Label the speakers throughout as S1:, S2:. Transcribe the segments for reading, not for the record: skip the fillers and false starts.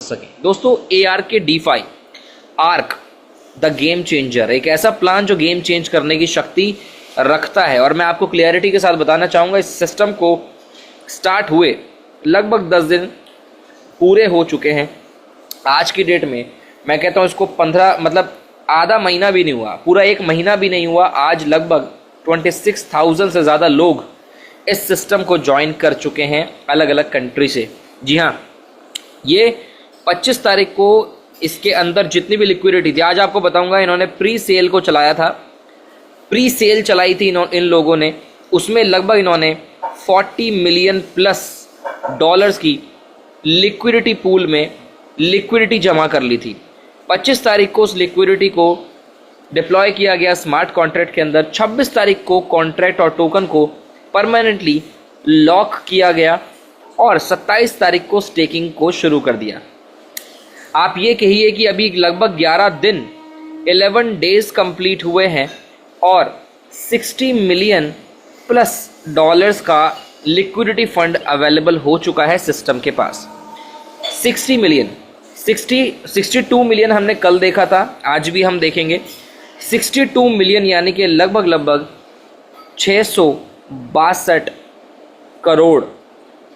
S1: सके। दोस्तों ARK DeFi arc the game changer एक ऐसा प्लान जो गेम चेंज करने की शक्ति रखता है, और मैं आपको क्लियरिटी के साथ बताना चाहूँगा इस सिस्टम को स्टार्ट हुए लगभग 10 दिन पूरे हो चुके हैं। आज की डेट में मैं कहता हूँ इसको 15 मतलब आधा महीना भी नहीं हुआ, पूरा 1 महीना भी नहीं हुआ, आज लगभग 26,000 से ज़्यादा लोग इस सिस्टम को ज्वाइन कर चुके हैं अलग अलग कंट्री से। जी हाँ, ये 25 तारीख को इसके अंदर जितनी भी लिक्विडिटी थी, आज आपको बताऊंगा, इन्होंने प्री सेल को चलाया था, प्री सेल चलाई थी इन लोगों ने, उसमें लगभग इन्होंने 40 मिलियन प्लस डॉलर्स की लिक्विडिटी पूल में लिक्विडिटी जमा कर ली थी। 25 तारीख को उस लिक्विडिटी को डिप्लॉय किया गया स्मार्ट कॉन्ट्रैक्ट के अंदर। 26 तारीख को कॉन्ट्रैक्ट और टोकन को परमानेंटली लॉक किया गया और 27 तारीख को स्टेकिंग को शुरू कर दिया। आप ये कहिए कि अभी लगभग 11 दिन 11 डेज कंप्लीट हुए हैं और 60 मिलियन प्लस डॉलर्स का लिक्विडिटी फंड अवेलेबल हो चुका है सिस्टम के पास। 60 मिलियन 62 मिलियन हमने कल देखा था, आज भी हम देखेंगे 62 मिलियन, यानी कि लगभग 662 करोड़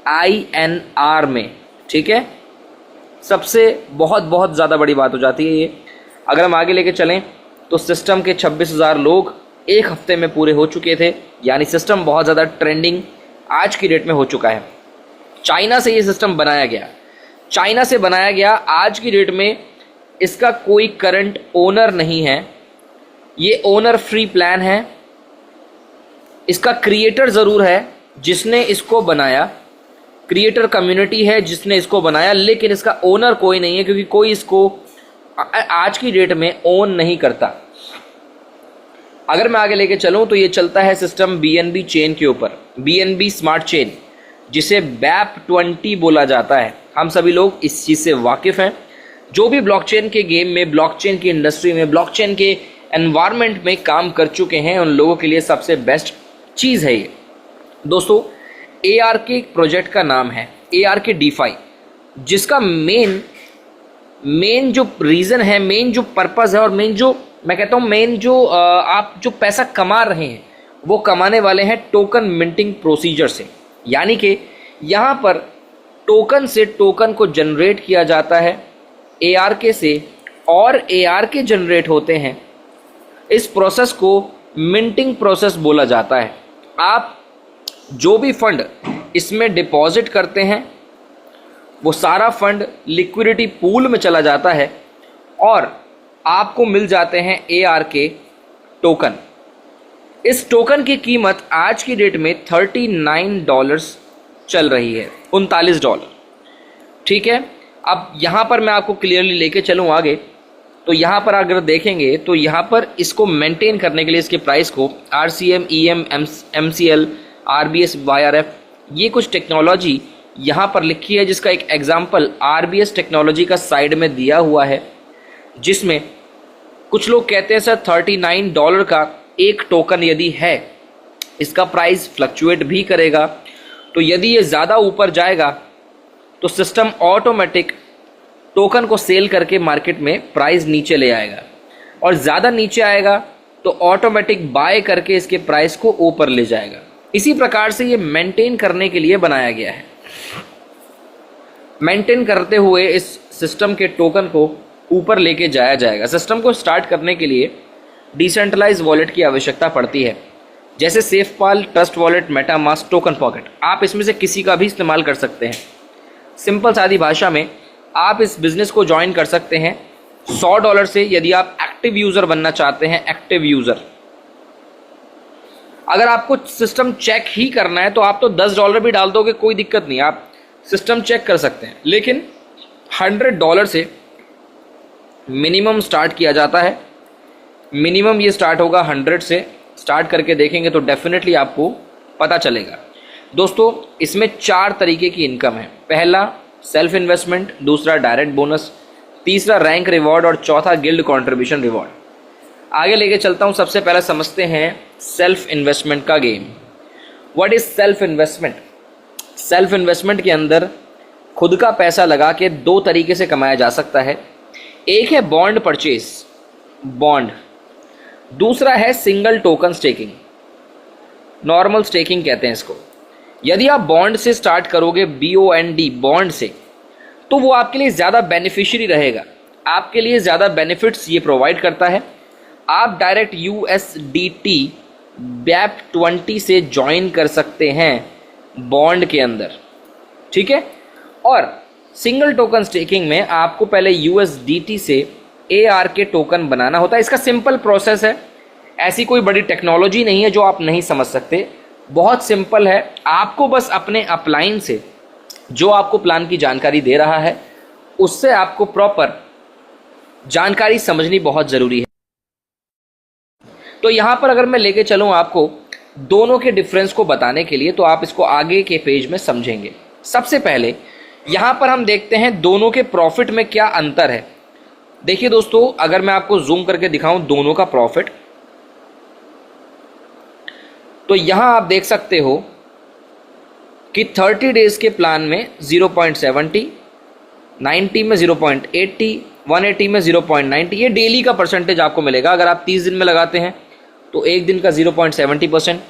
S1: INR में। ठीक है, सबसे बहुत ज़्यादा बड़ी बात हो जाती है ये। अगर हम आगे लेके चलें तो सिस्टम के 26,000 लोग एक हफ्ते में पूरे हो चुके थे, यानी सिस्टम बहुत ज़्यादा ट्रेंडिंग आज की डेट में हो चुका है। चाइना से ये सिस्टम बनाया गया, चाइना से बनाया गया। आज की डेट में इसका कोई करंट ओनर नहीं है, ये ओनर फ्री प्लान है। इसका क्रिएटर ज़रूर है जिसने इसको बनाया, क्रिएटर कम्युनिटी है जिसने इसको बनाया, लेकिन इसका ओनर कोई नहीं है, क्योंकि कोई इसको आज की डेट में ओन नहीं करता। अगर मैं आगे लेके चलूँ तो ये चलता है सिस्टम BNB चेन के ऊपर, BNB स्मार्ट चेन, जिसे BAP20 बोला जाता है। हम सभी लोग इस चीज़ से वाकिफ़ हैं। जो भी ब्लॉकचेन के गेम में, ब्लॉकचेन की इंडस्ट्री में, ब्लॉकचेन के एनवायरनमेंट में काम कर चुके हैं, उन लोगों के लिए सबसे बेस्ट चीज़ है ये। दोस्तों ARK प्रोजेक्ट का नाम है ARK DeFi, जिसका मेन जो रीज़न है, मेन जो पर्पज़ है, और मेन जो मैं कहता हूँ मेन जो आप जो पैसा कमा रहे हैं वो कमाने वाले हैं टोकन मिंटिंग प्रोसीजर से। यानी कि यहाँ पर टोकन से टोकन को जनरेट किया जाता है ARK से, और ARK जनरेट होते हैं। इस प्रोसेस को मिंटिंग प्रोसेस बोला जाता है। आप जो भी फंड इसमें डिपॉजिट करते हैं वो सारा फंड लिक्विडिटी पूल में चला जाता है और आपको मिल जाते हैं ARK टोकन। इस टोकन की कीमत आज की डेट में $39 चल रही है, $39। ठीक है, अब यहाँ पर मैं आपको क्लियरली लेके चलूँ आगे, तो यहाँ पर अगर देखेंगे तो यहाँ पर इसको मेंटेन करने के लिए इसके प्राइस को RCM, EM, MCL, RBS, YRF, ये कुछ टेक्नोलॉजी यहाँ पर लिखी है, जिसका एक एग्जाम्पल RBS टेक्नोलॉजी का साइड में दिया हुआ है, जिसमें कुछ लोग कहते हैं सर $39 का एक टोकन यदि है, इसका प्राइस फ्लक्चुएट भी करेगा, तो यदि ये ज़्यादा ऊपर जाएगा तो सिस्टम ऑटोमेटिक टोकन को सेल करके मार्केट में प्राइस नीचे ले आएगा, और ज़्यादा नीचे आएगा तो ऑटोमेटिक बाय करके इसके प्राइस को ऊपर ले जाएगा। इसी प्रकार से ये मेंटेन करने के लिए बनाया गया है। मेंटेन करते हुए इस सिस्टम के टोकन को ऊपर लेके जाया जाएगा। सिस्टम को स्टार्ट करने के लिए डिसेंट्रलाइज वॉलेट की आवश्यकता पड़ती है, जैसे SafePal, trust wallet, MetaMask, token pocket. आप इसमें से किसी का भी इस्तेमाल कर सकते हैं। सिंपल सादी भाषा में आप इस बिज़नेस को ज्वाइन कर सकते हैं $100 से, यदि आप एक्टिव यूज़र बनना चाहते हैं। एक्टिव यूज़र, अगर आपको सिस्टम चेक ही करना है तो आप तो $10 भी डाल दोगे, कोई दिक्कत नहीं, आप सिस्टम चेक कर सकते हैं। लेकिन $100 से मिनिमम स्टार्ट किया जाता है। मिनिमम ये स्टार्ट होगा 100 से। स्टार्ट करके देखेंगे तो डेफिनेटली आपको पता चलेगा। दोस्तों इसमें 4 तरीके की इनकम है। पहला सेल्फ इन्वेस्टमेंट, दूसरा डायरेक्ट बोनस, तीसरा रैंक रिवॉर्ड और चौथा गिल्ड कंट्रीब्यूशन रिवॉर्ड। आगे लेके चलता हूँ। सबसे पहले समझते हैं सेल्फ इन्वेस्टमेंट का game. What is self investment? Self investment के अंदर खुद का पैसा लगा के दो तरीके से कमाया जा सकता है। एक है बॉन्ड परचेज, बॉन्ड, दूसरा है single token staking, normal staking कहते हैं इसको। यदि आप बॉन्ड से स्टार्ट करोगे, BOND, बॉन्ड से, तो वो आपके लिए ज़्यादा बेनिफिशियरी रहेगा, आपके लिए ज़्यादा बेनिफिट्स ये प्रोवाइड करता है। आप डायरेक्ट USDT BAP20 से ज्वाइन कर सकते हैं बॉन्ड के अंदर, ठीक है। और सिंगल टोकन स्टेकिंग में आपको पहले USDT से AR के टोकन बनाना होता है। इसका सिंपल प्रोसेस है, ऐसी कोई बड़ी टेक्नोलॉजी नहीं है जो आप नहीं समझ सकते, बहुत सिंपल है। आपको बस अपने अपलाइन से, जो आपको प्लान की जानकारी दे रहा है, उससे आपको प्रॉपर जानकारी समझनी बहुत ज़रूरी है। तो यहाँ पर अगर मैं लेके चलूँ आपको दोनों के डिफरेंस को बताने के लिए, तो आप इसको आगे के पेज में समझेंगे। सबसे पहले यहाँ पर हम देखते हैं दोनों के प्रॉफिट में क्या अंतर है। देखिए दोस्तों, अगर मैं आपको जूम करके दिखाऊं दोनों का प्रॉफिट, तो यहाँ आप देख सकते हो कि 30 डेज के प्लान में 0.70, 90 में 0.80, 180 में 0.90, ये डेली का परसेंटेज आपको मिलेगा। अगर आप 30 दिन में लगाते हैं तो एक दिन का 0.70%,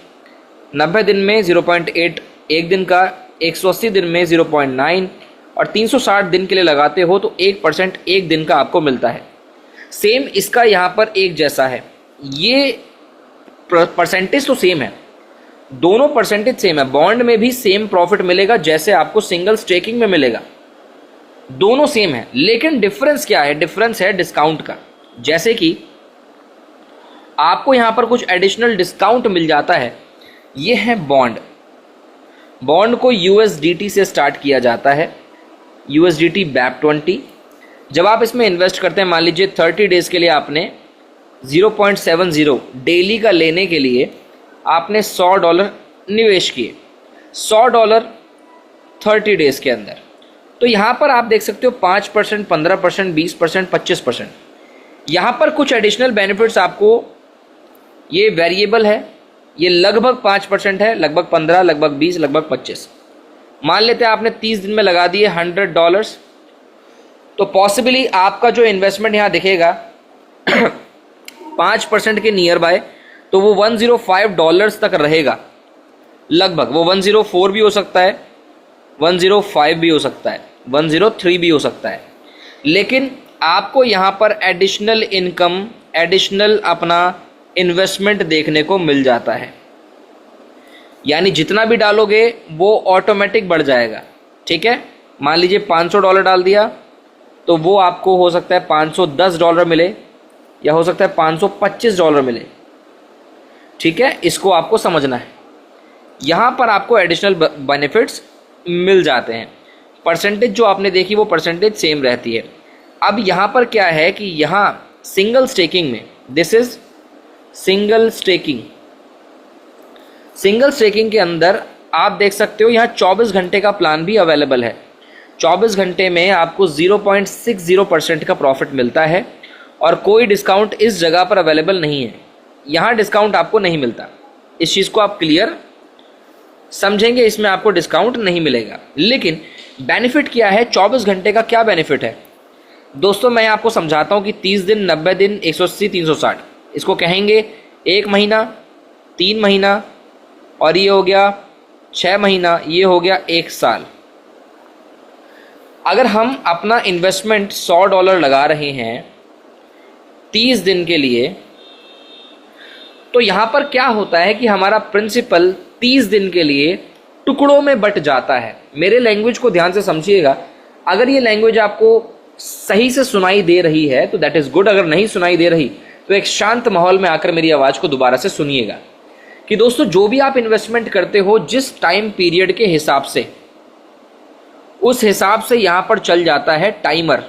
S1: 90 दिन में 0.8, एक दिन का 180 दिन में 0.9, और 360 दिन के लिए लगाते हो तो 1% एक दिन का आपको मिलता है। सेम इसका यहाँ पर एक जैसा है, ये परसेंटेज तो सेम है, दोनों परसेंटेज सेम है। बॉन्ड में भी सेम प्रॉफिट मिलेगा जैसे आपको सिंगल स्टेकिंग में मिलेगा, दोनों सेम है। लेकिन डिफरेंस क्या है? डिफरेंस है डिस्काउंट का। जैसे कि आपको यहाँ पर कुछ एडिशनल डिस्काउंट मिल जाता है। ये है बॉन्ड, बॉन्ड को USDT से स्टार्ट किया जाता है, USDT BAP20। जब आप इसमें इन्वेस्ट करते हैं, मान लीजिए 30 डेज़ के लिए आपने 0.70 डेली का लेने के लिए आपने $100 निवेश किए, $100 30 डेज़ के अंदर। तो यहाँ पर आप देख सकते हो 5%, 15%, 20%, 25%। यहाँ पर कुछ एडिशनल बेनिफिट्स आपको, ये वेरिएबल है, ये लगभग 5% है, लगभग 15, लगभग 20, लगभग 25। मान लेते हैं आपने 30 दिन में लगा दिए $100, तो पॉसिबली आपका जो इन्वेस्टमेंट यहाँ दिखेगा 5% के नियर बाय, तो वो $105 तक रहेगा लगभग। वो 104 भी हो सकता है, 105 भी हो सकता है, 103 भी हो सकता है। लेकिन आपको यहाँ पर एडिशनल इनकम, एडिशनल अपना इन्वेस्टमेंट देखने को मिल जाता है। यानी जितना भी डालोगे वो ऑटोमेटिक बढ़ जाएगा, ठीक है। मान लीजिए $500 डाल दिया, तो वो आपको हो सकता है $510 मिले, या हो सकता है $525 मिले, ठीक है। इसको आपको समझना है। यहाँ पर आपको एडिशनल बेनिफिट्स मिल जाते हैं। परसेंटेज जो आपने देखी वो परसेंटेज सेम रहती है। अब यहाँ पर क्या है कि यहाँ सिंगल स्टेकिंग में, this is single staking, single staking के अंदर आप देख सकते हो यहाँ 24 घंटे का प्लान भी अवेलेबल है। 24 घंटे में आपको 0.60% का प्रॉफिट मिलता है, और कोई डिस्काउंट इस जगह पर अवेलेबल नहीं है। यहाँ डिस्काउंट आपको नहीं मिलता, इस चीज़ को आप क्लियर समझेंगे, इसमें आपको डिस्काउंट नहीं मिलेगा। लेकिन बेनिफिट क्या है, 24 घंटे का क्या बेनिफिट है दोस्तों, मैं आपको समझाता हूँ कि 30 दिन, 90 दिन, 180, 360, इसको कहेंगे 1 महीना, 3 महीना, और ये हो गया 6 महीना, ये हो गया 1 साल। अगर हम अपना इन्वेस्टमेंट $100 लगा रहे हैं 30 दिन के लिए, तो यहाँ पर क्या होता है कि हमारा प्रिंसिपल 30 दिन के लिए टुकड़ों में बट जाता है। मेरे लैंग्वेज को ध्यान से समझिएगा। अगर ये लैंग्वेज आपको सही से सुनाई दे रही है तो दैट इज़ गुड, अगर नहीं सुनाई दे रही तो एक शांत माहौल में आकर मेरी आवाज़ को दोबारा से सुनिएगा। कि दोस्तों जो भी आप इन्वेस्टमेंट करते हो, जिस टाइम पीरियड के हिसाब से, उस हिसाब से यहाँ पर चल जाता है टाइमर।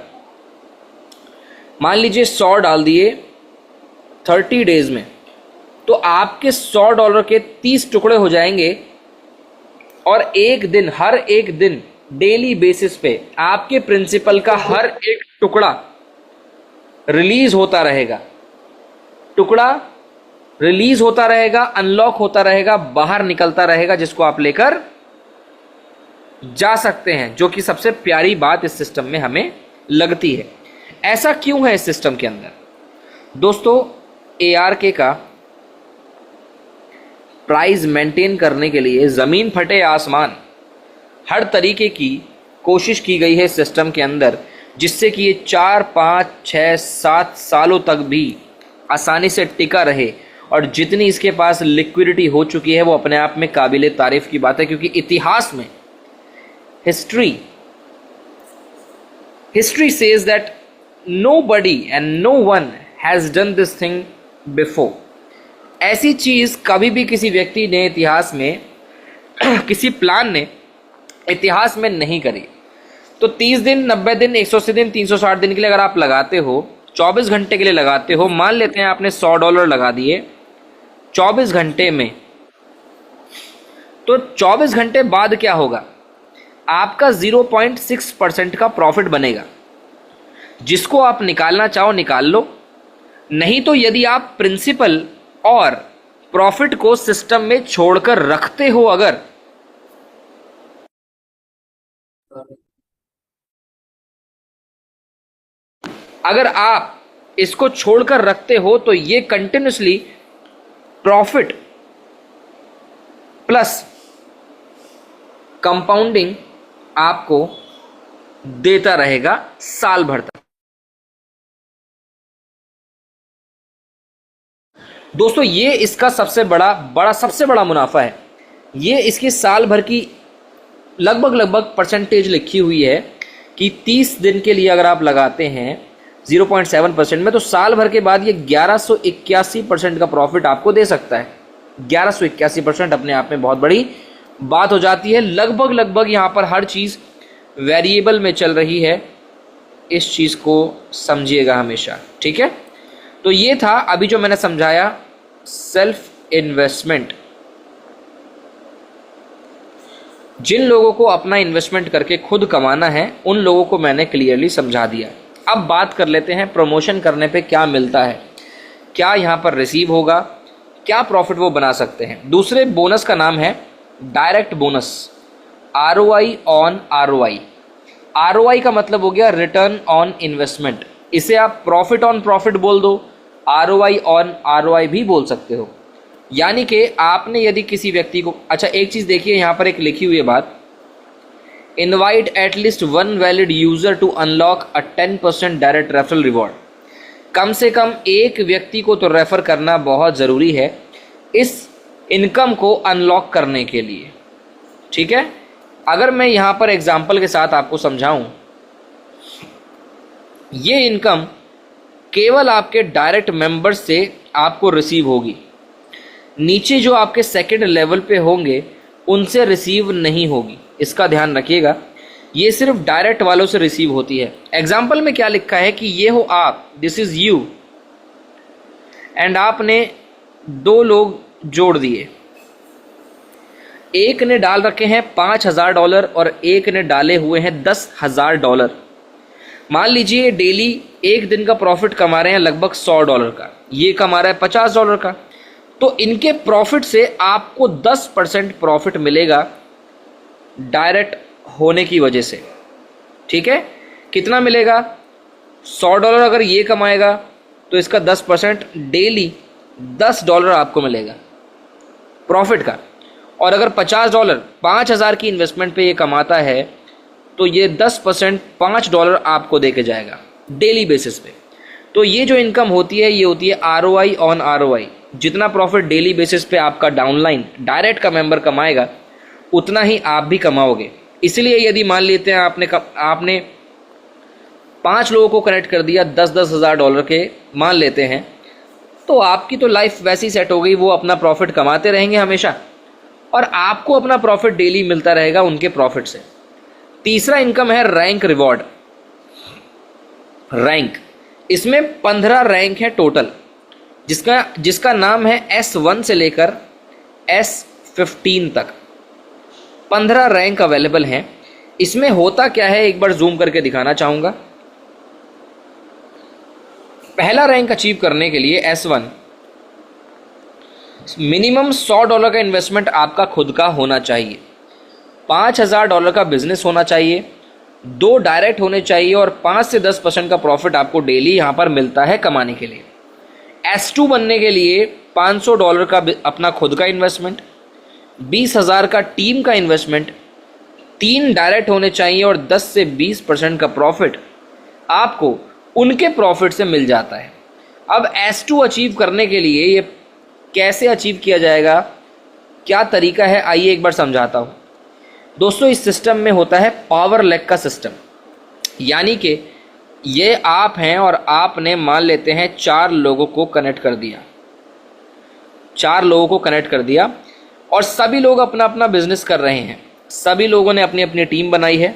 S1: मान लीजिए 100 डाल दिए 30 डेज में, तो आपके $100 के 30 टुकड़े हो जाएंगे, और एक दिन, हर एक दिन डेली बेसिस पे आपके प्रिंसिपल का हर एक टुकड़ा रिलीज होता रहेगा, टुकड़ा रिलीज होता रहेगा, अनलॉक होता रहेगा, बाहर निकलता रहेगा, जिसको आप लेकर जा सकते हैं, जो कि सबसे प्यारी बात इस सिस्टम में हमें लगती है। ऐसा क्यों है इस सिस्टम के अंदर? दोस्तों, ARK का प्राइस मेंटेन करने के लिए ज़मीन फटे आसमान हर तरीके की कोशिश की गई है सिस्टम के अंदर, जिससे कि ये 4, 5, 6, 7 सालों तक भी आसानी से टिका रहे। और जितनी इसके पास लिक्विडिटी हो चुकी है वो अपने आप में काबिले तारीफ की बात है, क्योंकि इतिहास में history says that nobody and no one has done this thing before। ऐसी चीज़ कभी भी किसी व्यक्ति ने इतिहास में किसी प्लान ने इतिहास में नहीं करी। तो 30 दिन, 90 दिन, 180 दिन, 360 दिन के लिए अगर आप लगाते हो, 24 घंटे के लिए लगाते हो, मान लेते हैं आपने $100 लगा दिए 24 घंटे में, तो 24 घंटे बाद क्या होगा? आपका 0.6% का प्रॉफिट बनेगा, जिसको आप निकालना चाहो निकाल लो। नहीं तो यदि आप प्रिंसिपल और प्रॉफिट को सिस्टम में छोड़कर रखते हो, अगर आप इसको छोड़कर रखते हो, तो ये कंटिन्यूसली प्रॉफिट प्लस कंपाउंडिंग आपको देता रहेगा साल भर तक। दोस्तों, ये इसका सबसे बड़ा मुनाफा है। ये इसकी साल भर की लगभग परसेंटेज लिखी हुई है कि 30 दिन के लिए अगर आप लगाते हैं 0.7% में, तो साल भर के बाद ये 1181% का प्रॉफिट आपको दे सकता है। 1181% अपने आप में बहुत बड़ी बात हो जाती है। लगभग यहाँ पर हर चीज़ वेरिएबल में चल रही है, इस चीज़ को समझिएगा हमेशा, ठीक है। तो ये था अभी जो मैंने समझाया सेल्फ इन्वेस्टमेंट। जिन लोगों को अपना इन्वेस्टमेंट करके खुद कमाना है, उन लोगों को मैंने क्लियरली समझा दिया। अब बात कर लेते हैं प्रमोशन करने पे क्या मिलता है, क्या यहाँ पर रिसीव होगा, क्या प्रॉफिट वो बना सकते हैं। दूसरे बोनस का नाम है direct bonus, ROI on ROI। ROI का मतलब हो गया रिटर्न ऑन इन्वेस्टमेंट। इसे आप प्रॉफिट ऑन प्रॉफिट बोल दो, ROI ऑन ROI भी बोल सकते हो। यानी कि आपने यदि किसी व्यक्ति को, अच्छा एक चीज़ देखिए, यहाँ पर एक लिखी हुई है बात, invite at least 1 valid user to unlock a 10% direct referral reward. कम से कम एक व्यक्ति को तो रेफ़र करना बहुत ज़रूरी है इस इनकम को अनलॉक करने के लिए, ठीक है। अगर मैं यहाँ पर एग्जाम्पल के साथ आपको समझाऊं, ये इनकम केवल आपके डायरेक्ट मेंबर्स से आपको रिसीव होगी। नीचे जो आपके सेकंड लेवल पे होंगे उनसे रिसीव नहीं होगी, इसका ध्यान रखिएगा। ये सिर्फ डायरेक्ट वालों से रिसीव होती है। एग्जाम्पल में क्या लिखा है कि ये हो आप, दिस इज यू, एंड आपने 2 लोग जोड़ दिए। एक ने डाल रखे हैं $5000 और एक ने डाले हुए हैं $10,000। मान लीजिए डेली एक दिन का प्रॉफिट कमा रहे हैं लगभग $100 का, ये कमा रहा है $50 का। तो इनके प्रॉफिट से आपको 10% प्रॉफिट मिलेगा डायरेक्ट होने की वजह से, ठीक है। कितना मिलेगा? $100 अगर ये कमाएगा तो इसका 10% डेली $10 आपको मिलेगा प्रॉफिट का। और अगर $50 5,000 की इन्वेस्टमेंट पे ये कमाता है तो ये 10% $5 आपको दे के जाएगा डेली बेसिस पे। तो ये जो इनकम होती है ये होती है ROI ऑन ROI। जितना प्रॉफिट डेली बेसिस पे आपका डाउनलाइन डायरेक्ट का मेंबर कमाएगा उतना ही आप भी कमाओगे। इसलिए यदि मान लेते हैं आपने 5 लोगों को कनेक्ट कर दिया $10,000 $10,000 के मान लेते हैं, तो आपकी तो लाइफ वैसी सेट हो गई, वो अपना प्रॉफिट कमाते रहेंगे हमेशा और आपको अपना प्रॉफिट डेली मिलता रहेगा उनके प्रॉफिट से। तीसरा इनकम है रैंक रिवॉर्ड। रैंक, इसमें 15 रैंक है टोटल, जिसका नाम है S1 से लेकर S15 तक 15 रैंक अवेलेबल हैं। इसमें होता क्या है एक बार जूम करके दिखाना चाहूँगा। पहला रैंक अचीव करने के लिए S1 मिनिमम $100 का इन्वेस्टमेंट आपका खुद का होना चाहिए। $5,000 का बिजनेस होना चाहिए, 2 डायरेक्ट होने चाहिए और 5 से 10% का प्रॉफिट आपको डेली यहाँ पर मिलता है कमाने के लिए। S2 बनने के लिए $500 का अपना खुद का इन्वेस्टमेंट, 20,000 का टीम का इन्वेस्टमेंट, 3 डायरेक्ट होने चाहिए और 10 से 20% का प्रॉफिट आपको उनके प्रॉफिट से मिल जाता है। अब S2 अचीव करने के लिए ये कैसे अचीव किया जाएगा, क्या तरीका है, आइए एक बार समझाता हूँ। दोस्तों, इस सिस्टम में होता है पावर लेग का सिस्टम, यानी कि ये आप हैं और आपने मान लेते हैं 4 लोगों को कनेक्ट कर दिया, 4 लोगों को कनेक्ट कर दिया और सभी लोग अपना अपना बिजनेस कर रहे हैं, सभी लोगों ने अपनी अपनी टीम बनाई है।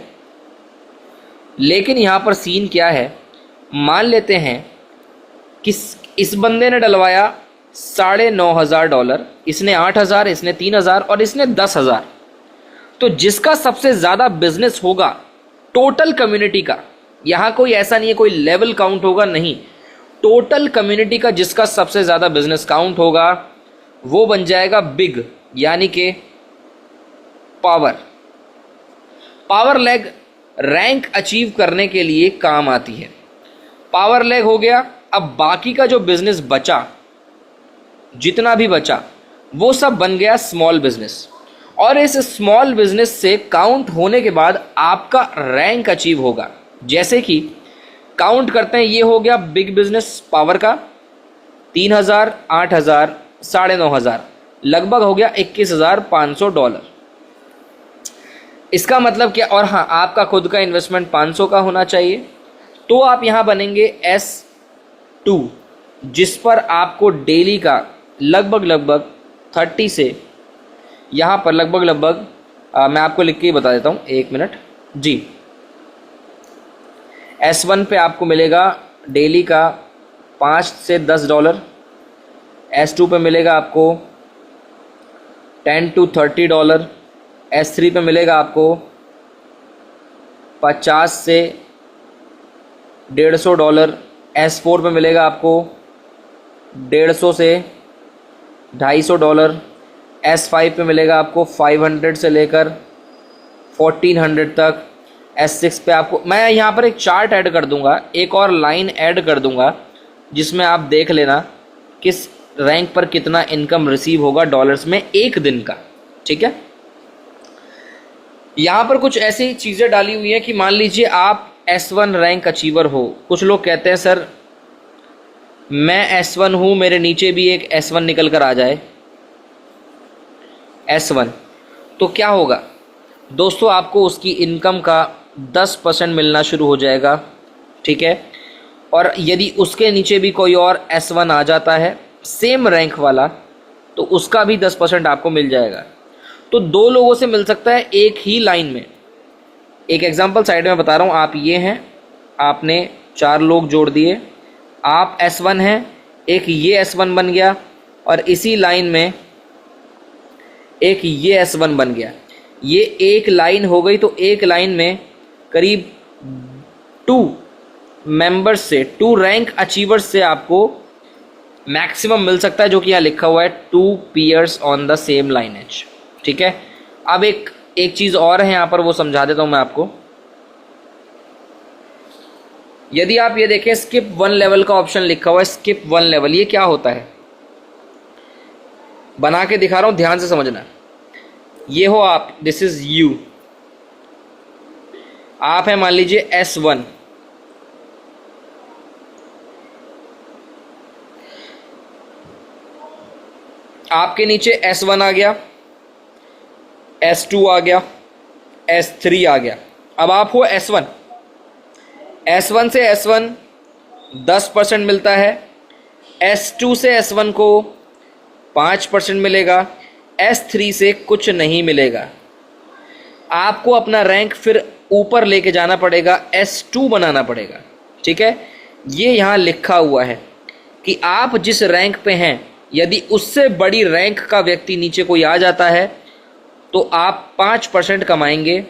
S1: लेकिन यहाँ पर सीन क्या है, मान लेते हैं कि इस बंदे ने डलवाया $9,500, इसने 8,000, इसने 3,000 और इसने 10,000। तो जिसका सबसे ज़्यादा बिजनेस होगा टोटल कम्युनिटी का, यहाँ कोई ऐसा नहीं है कोई लेवल काउंट होगा, नहीं, टोटल कम्युनिटी का जिसका सबसे ज़्यादा बिजनेस काउंट होगा वो बन जाएगा बिग, यानी कि पावर लेग रैंक अचीव करने के लिए काम आती है। पावर लेग हो गया। अब बाकी का जो बिजनेस बचा, जितना भी बचा वो सब बन गया स्मॉल बिजनेस, और इस स्मॉल बिजनेस से काउंट होने के बाद आपका रैंक अचीव होगा। जैसे कि काउंट करते हैं, ये हो गया बिग बिजनेस पावर का, 3,000, 8,000, $9,500, लगभग हो गया $21,500। इसका मतलब क्या, और हाँ, आपका खुद का इन्वेस्टमेंट 500 का होना चाहिए। तो आप यहाँ बनेंगे S2, जिस पर आपको डेली का लगभग 30 से यहाँ पर लगभग मैं आपको लिख के ही बता देता हूँ, 1 मिनट जी। S1 पे आपको मिलेगा डेली का $5 से $10, S2 पे मिलेगा आपको $10 to $30, S3 पे मिलेगा आपको 50 से $150, S4 पे मिलेगा आपको 150 से $250, S5 पे मिलेगा आपको 500 से लेकर 1400 तक, S6 पे आपको, मैं यहाँ पर एक चार्ट ऐड कर दूंगा, एक और लाइन ऐड कर दूंगा जिसमें आप देख लेना किस रैंक पर कितना इनकम रिसीव होगा डॉलर्स में एक दिन का, ठीक है। यहाँ पर कुछ ऐसी चीज़ें डाली हुई हैं कि मान लीजिए आप S1 रैंक अचीवर हो। कुछ लोग कहते हैं सर मैं S1 हूँ, मेरे नीचे भी एक S1 निकल कर आ जाए, S1, तो क्या होगा दोस्तों, आपको उसकी इनकम का 10% मिलना शुरू हो जाएगा, ठीक है। और यदि उसके नीचे भी कोई और S1 आ जाता है सेम रैंक वाला, तो उसका भी 10% आपको मिल जाएगा। तो 2 लोगों से मिल सकता है एक ही लाइन में। एक एग्जांपल साइड में बता रहा हूँ, आप ये हैं, आपने 4 लोग जोड़ दिए, आप S1 हैं, एक ये S1 बन गया और इसी लाइन में एक ये S1 बन गया। ये एक लाइन हो गई, तो एक लाइन में करीब 2 मेंबर्स से, 2 रैंक अचीवर्स से आपको मैक्सिमम मिल सकता है, जो कि यहाँ लिखा हुआ है 2 peers on the same lineage, ठीक है। अब एक चीज़ और है यहाँ पर, वो समझा देता हूँ मैं आपको। यदि आप ये देखें, स्किप 1 लेवल का ऑप्शन लिखा हुआ है, स्किप 1 लेवल, ये क्या होता है बना के दिखा रहा हूँ, ध्यान से समझना। ये हो आप, दिस इज यू, आप है मान लीजिए S1, आपके नीचे S1 आ गया, S2 आ गया, S3 आ गया। अब आप हो S1, S1 से S1 10% मिलता है, S2 से S1 को 5% मिलेगा, S3 से कुछ नहीं मिलेगा। आपको अपना रैंक फिर ऊपर लेके जाना पड़ेगा, S2 बनाना पड़ेगा, ठीक है। ये यहाँ लिखा हुआ है कि आप जिस रैंक पे हैं, यदि उससे बड़ी रैंक का व्यक्ति नीचे कोई आ जाता है तो आप 5% कमाएंगे,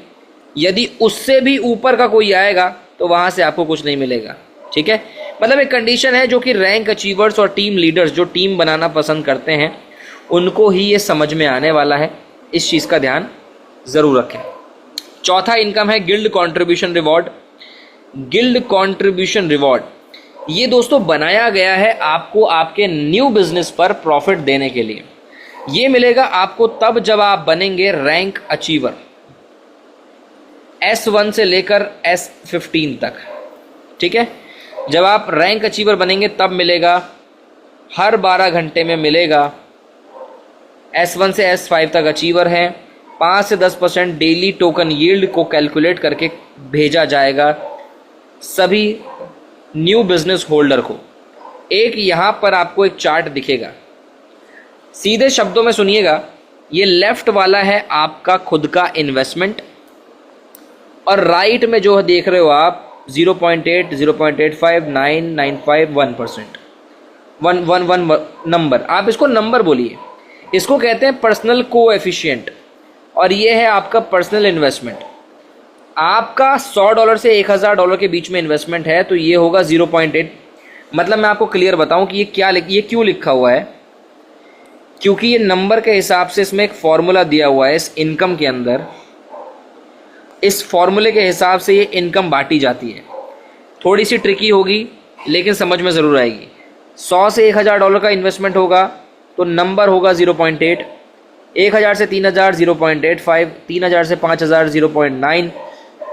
S1: यदि उससे भी ऊपर का कोई आएगा तो वहाँ से आपको कुछ नहीं मिलेगा, ठीक है। मतलब एक कंडीशन है जो कि रैंक अचीवर्स और टीम लीडर्स जो टीम बनाना पसंद करते हैं उनको ही ये समझ में आने वाला है। इस चीज़ का ध्यान ज़रूर रखें। चौथा इनकम है guild contribution reward. Guild contribution reward ये दोस्तों बनाया गया है आपको आपके न्यू बिजनेस पर प्रॉफिट देने के लिए। ये मिलेगा आपको तब जब आप बनेंगे रैंक अचीवर, S1 से लेकर S15 तक, ठीक है। जब आप रैंक अचीवर बनेंगे तब मिलेगा, हर 12 घंटे में मिलेगा। S1 से S5 तक अचीवर हैं। 5 से 10% डेली टोकन यील्ड को कैलकुलेट करके भेजा जाएगा सभी न्यू बिजनेस होल्डर को। एक यहाँ पर आपको एक चार्ट दिखेगा, सीधे शब्दों में सुनिएगा। ये लेफ्ट वाला है आपका खुद का इन्वेस्टमेंट, और राइट में जो देख रहे हो आप 0.8, 0.85, 9, 9.5, 1%, 1 नंबर, आप इसको नंबर बोलिए। इसको कहते हैं पर्सनल कोएफिशिएंट, और ये है आपका पर्सनल इन्वेस्टमेंट। आपका $100 से $1000 के बीच में इन्वेस्टमेंट है तो ये होगा 0.8। मतलब मैं आपको क्लियर बताऊं कि ये क्यों लिखा हुआ है, क्योंकि ये नंबर के हिसाब से इसमें एक फॉर्मूला दिया हुआ है इस इनकम के अंदर। इस फॉर्मूले के हिसाब से ये इनकम बांटी जाती है। थोड़ी सी ट्रिकी होगी लेकिन समझ में ज़रूर आएगी। 100 से $1000 का इन्वेस्टमेंट होगा तो नंबर होगा 0.8, 1000 से 3000 0.85, 3000 से 5000 0.9,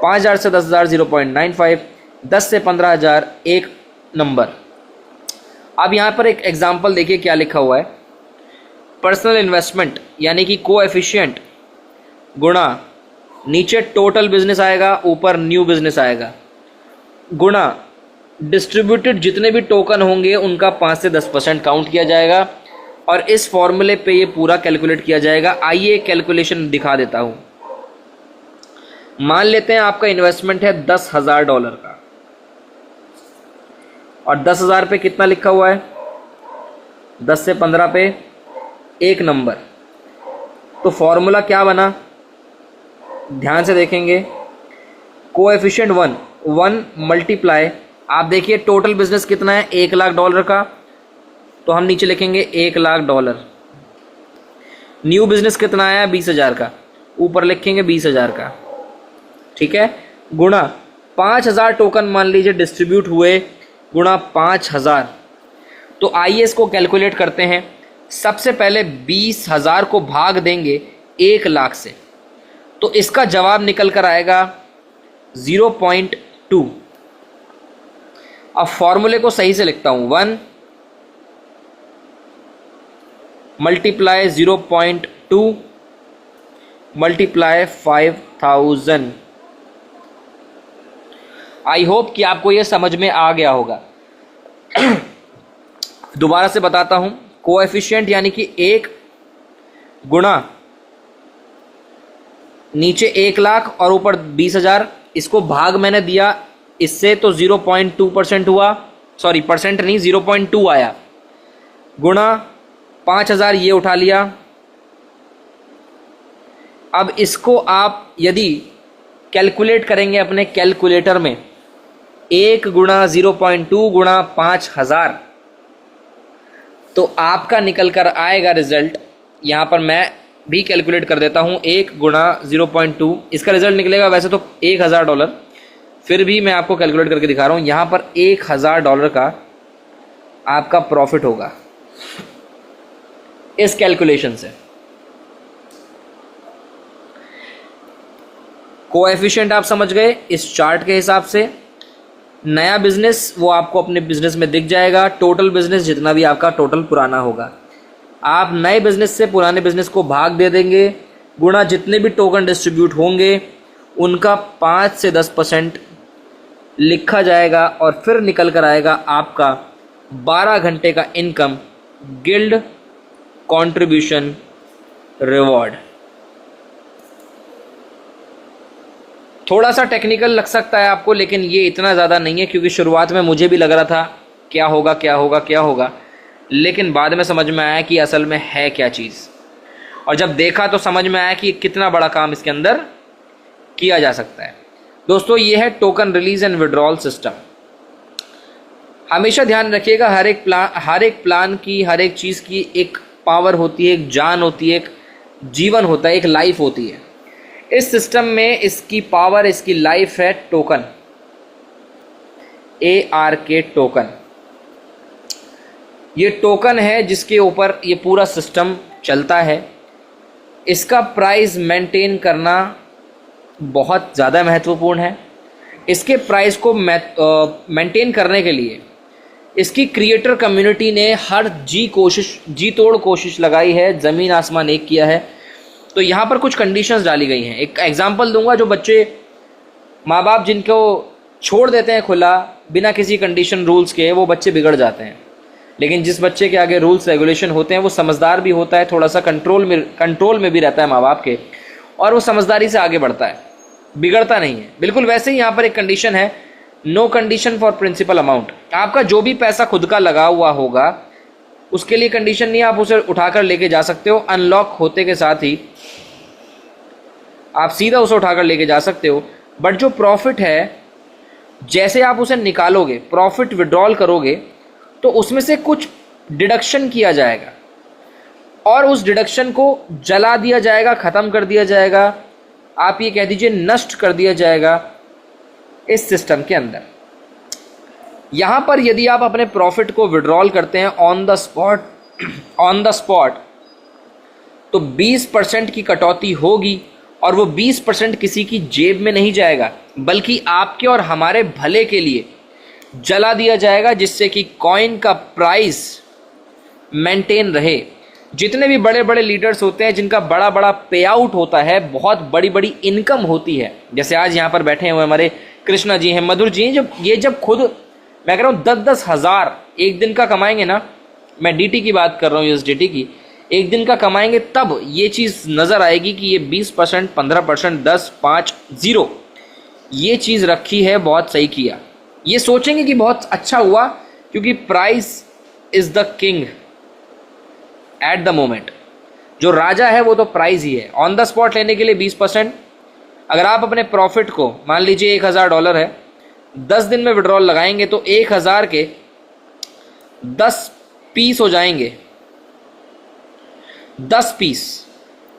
S1: 5000 से 10000 0.95, 10 से 15000 एक नंबर। अब यहाँ पर एक एग्जाम्पल देखिए क्या लिखा हुआ है। पर्सनल इन्वेस्टमेंट यानी कि कोएफिशिएंट गुणा, नीचे टोटल बिजनेस आएगा, ऊपर न्यू बिजनेस आएगा, गुणा डिस्ट्रीब्यूटेड जितने भी टोकन होंगे उनका 5 से 10% काउंट किया जाएगा, और इस फॉर्मूले पे ये पूरा कैलकुलेट किया जाएगा। आइए कैलकुलेशन दिखा देता हूं। मान लेते हैं आपका इन्वेस्टमेंट है $10,000 का, और 10,000 पे कितना लिखा हुआ है, 10 से 15 पे एक नंबर। तो फॉर्मूला क्या बना, ध्यान से देखेंगे। कोएफिशिएंट 1 मल्टीप्लाई, आप देखिए टोटल बिजनेस कितना है, $1,00,000 का, तो हम नीचे लिखेंगे $1,00,000। न्यू बिजनेस कितना आया, 20,000 का, ऊपर लिखेंगे 20,000 का, ठीक है। गुणा 5,000 टोकन मान लीजिए डिस्ट्रीब्यूट हुए, गुणा 5,000। तो आइए इसको कैलकुलेट करते हैं। सबसे पहले 20,000 को भाग देंगे 1,00,000 से, तो इसका जवाब निकल कर आएगा 0.2। अब फॉर्मूले को सही से लिखता हूं, 1 मल्टीप्लाई 0.2 मल्टीप्लाई 5,000। आई होप कि आपको यह समझ में आ गया होगा। दोबारा से बताता हूं, कोएफिशिएंट यानी कि 1 गुणा नीचे 1,00,000 और ऊपर 20,000, इसको भाग मैंने दिया इससे तो 0.2% हुआ, सॉरी परसेंट नहीं 0.2 आया, गुणा 5,000 ये उठा लिया। अब इसको आप यदि कैलकुलेट करेंगे अपने कैलकुलेटर में, 1 गुणा 0.2 गुणा 5,000, तो आपका निकल कर आएगा रिजल्ट। यहाँ पर मैं भी कैलकुलेट कर देता हूँ, 1 गुणा 0.2, इसका रिजल्ट निकलेगा वैसे तो $1,000, फिर भी मैं आपको कैलकुलेट करके दिखा रहा हूँ। यहाँ पर $1,000 का आपका प्रॉफिट होगा इस कैलकुलेशन से। कोएफिशिएंट आप समझ गए इस चार्ट के हिसाब से। नया बिजनेस वो आपको अपने बिजनेस में दिख जाएगा, टोटल बिजनेस जितना भी आपका टोटल पुराना होगा, आप नए बिजनेस से पुराने बिजनेस को भाग दे देंगे, गुणा जितने भी टोकन डिस्ट्रीब्यूट होंगे उनका 5 से 10% लिखा जाएगा, और फिर निकल कर आएगा आपका 12 घंटे का इनकम गिल्ड कंट्रीब्यूशन रिवॉर्ड। थोड़ा सा टेक्निकल लग सकता है आपको, लेकिन ये इतना ज़्यादा नहीं है, क्योंकि शुरुआत में मुझे भी लग रहा था क्या होगा क्या होगा क्या होगा, लेकिन बाद में समझ में आया कि असल में है क्या चीज़, और जब देखा तो समझ में आया कि कितना बड़ा काम इसके अंदर किया जा सकता है। दोस्तों ये है token release and withdrawal system. हमेशा ध्यान रखिएगा, हर एक प्लान की, हर एक चीज़ की एक पावर होती है, एक जान होती है, एक जीवन होता है, एक लाइफ होती है। इस सिस्टम में इसकी पावर, इसकी लाइफ है टोकन, ARK टोकन। ये टोकन है जिसके ऊपर ये पूरा सिस्टम चलता है। इसका प्राइस मेंटेन करना बहुत ज़्यादा महत्वपूर्ण है। इसके प्राइस को मेंटेन करने के लिए इसकी क्रिएटर कम्युनिटी ने हर जी तोड़ कोशिश लगाई है, ज़मीन आसमान एक किया है। तो यहाँ पर कुछ कंडीशंस डाली गई हैं। एक एग्जांपल दूंगा, जो बच्चे माँ बाप जिनको छोड़ देते हैं खुला बिना किसी कंडीशन रूल्स के, वो बच्चे बिगड़ जाते हैं। लेकिन जिस बच्चे के आगे रूल्स रेगुलेशन होते हैं वो समझदार भी होता है, थोड़ा सा कंट्रोल में भी रहता है माँ बाप के, और वो समझदारी से आगे बढ़ता है, बिगड़ता नहीं है। बिल्कुल वैसे ही यहाँ पर एक कंडीशन है, no condition for principal amount. आपका जो भी पैसा खुद का लगा हुआ होगा उसके लिए कंडीशन नहीं है, आप उसे उठाकर लेके जा सकते हो। अनलॉक होते के साथ ही आप सीधा उसे उठाकर लेके जा सकते हो। बट जो प्रॉफिट है, जैसे आप उसे निकालोगे, प्रॉफिट विड्रॉल करोगे, तो उसमें से कुछ डिडक्शन किया जाएगा और उस डिडक्शन को जला दिया जाएगा, ख़त्म कर दिया जाएगा, आप ये कह दीजिए नष्ट कर दिया जाएगा इस सिस्टम के अंदर। यहाँ पर यदि आप अपने प्रॉफिट को विड्रॉल करते हैं ऑन द स्पॉट, तो 20% की कटौती होगी, और वो 20% किसी की जेब में नहीं जाएगा, बल्कि आपके और हमारे भले के लिए जला दिया जाएगा, जिससे कि कॉइन का प्राइस मेंटेन रहे। जितने भी बड़े बड़े लीडर्स होते हैं जिनका बड़ा बड़ा पे आउट होता है, बहुत बड़ी बड़ी इनकम होती है, जैसे आज यहाँ पर बैठे हुए हमारे कृष्णा जी हैं, मधुर जी हैं, जब खुद मैं कह रहा हूँ 10-10 हज़ार एक दिन का कमाएंगे ना, मैं DT की बात कर रहा हूँ, USDT की, एक दिन का कमाएंगे, तब ये चीज़ नज़र आएगी कि ये 20%, 15%, 10, 5, 0 ये चीज़ रखी है, बहुत सही किया। ये सोचेंगे कि बहुत अच्छा हुआ, क्योंकि price is the king at the moment. जो राजा है वो तो प्राइस ही है। ऑन द स्पॉट लेने के लिए 20%, अगर आप अपने प्रॉफिट को मान लीजिए $1000 है, 10 दिन में विड्रॉल लगाएंगे तो 1000 के 10 पीस हो जाएंगे, 10 पीस,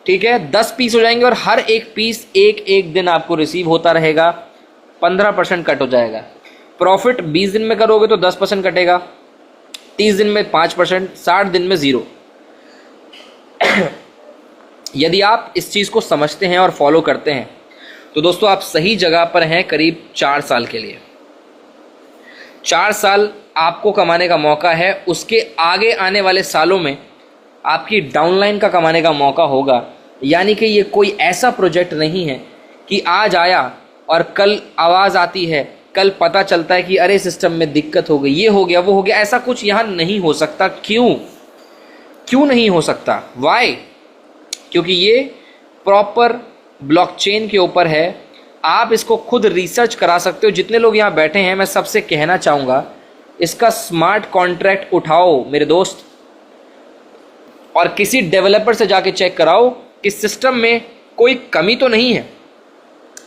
S1: ठीक है, 10 पीस हो जाएंगे, और हर एक पीस एक दिन आपको रिसीव होता रहेगा, 15% कट हो जाएगा। प्रॉफिट 20 दिन में करोगे तो 10% कटेगा, 30 दिन में 5%, 60 दिन में 0। यदि आप इस चीज़ को समझते हैं और फॉलो करते हैं तो दोस्तों आप सही जगह पर हैं। करीब 4 साल के लिए 4 साल आपको कमाने का मौका है। उसके आगे आने वाले सालों में आपकी डाउनलाइन का कमाने का मौका होगा। यानी कि ये कोई ऐसा प्रोजेक्ट नहीं है कि आज आया और कल आवाज़ आती है, कल पता चलता है कि अरे सिस्टम में दिक्कत हो गई, ये हो गया, वो हो गया। ऐसा कुछ यहाँ नहीं हो सकता। क्यों नहीं हो सकता? वाई? क्योंकि ये प्रॉपर ब्लॉकचेन के ऊपर है। आप इसको खुद रिसर्च करा सकते हो। जितने लोग यहाँ बैठे हैं, मैं सबसे कहना चाहूँगा, इसका स्मार्ट कॉन्ट्रैक्ट उठाओ मेरे दोस्त, और किसी डेवलपर से जाके चेक कराओ कि सिस्टम में कोई कमी तो नहीं है,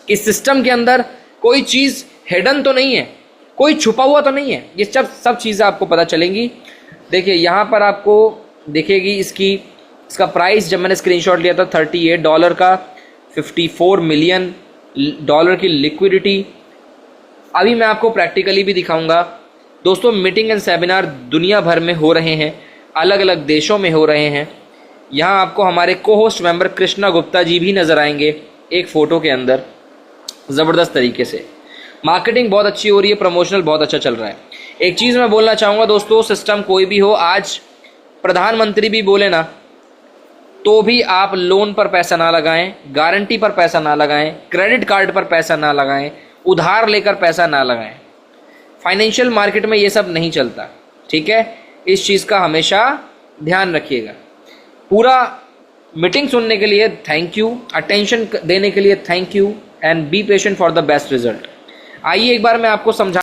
S1: कि सिस्टम के अंदर कोई चीज़ हिडन तो नहीं है, कोई छुपा हुआ तो नहीं है। ये सब चीज़ें आपको पता चलेंगी। देखिए यहाँ पर आपको दिखेगी इसका प्राइस। जब मैंने स्क्रीनशॉट लिया था $38 का, $54 मिलियन की लिक्विडिटी। अभी मैं आपको प्रैक्टिकली भी दिखाऊंगा। दोस्तों मीटिंग एंड सेमिनार दुनिया भर में हो रहे हैं, अलग अलग देशों में हो रहे हैं। यहाँ आपको हमारे को होस्ट मेंबर कृष्णा गुप्ता जी भी नज़र आएंगे एक फ़ोटो के अंदर, ज़बरदस्त तरीके से। मार्केटिंग बहुत अच्छी हो रही है, प्रमोशनल बहुत अच्छा चल रहा है। एक चीज़ मैं बोलना चाहूँगा दोस्तों, सिस्टम कोई भी हो, आज प्रधानमंत्री भी बोले ना, तो भी आप लोन पर पैसा ना लगाएं, गारंटी पर पैसा ना लगाएं, क्रेडिट कार्ड पर पैसा ना लगाएं, उधार लेकर पैसा ना लगाएं। फाइनेंशियल मार्केट में ये सब नहीं चलता, ठीक है? इस चीज़ का हमेशा ध्यान रखिएगा। पूरा मीटिंग सुनने के लिए थैंक यू, अटेंशन देने के लिए thank you, and be patient for the best result. आइए एक बार मैं आपको समझा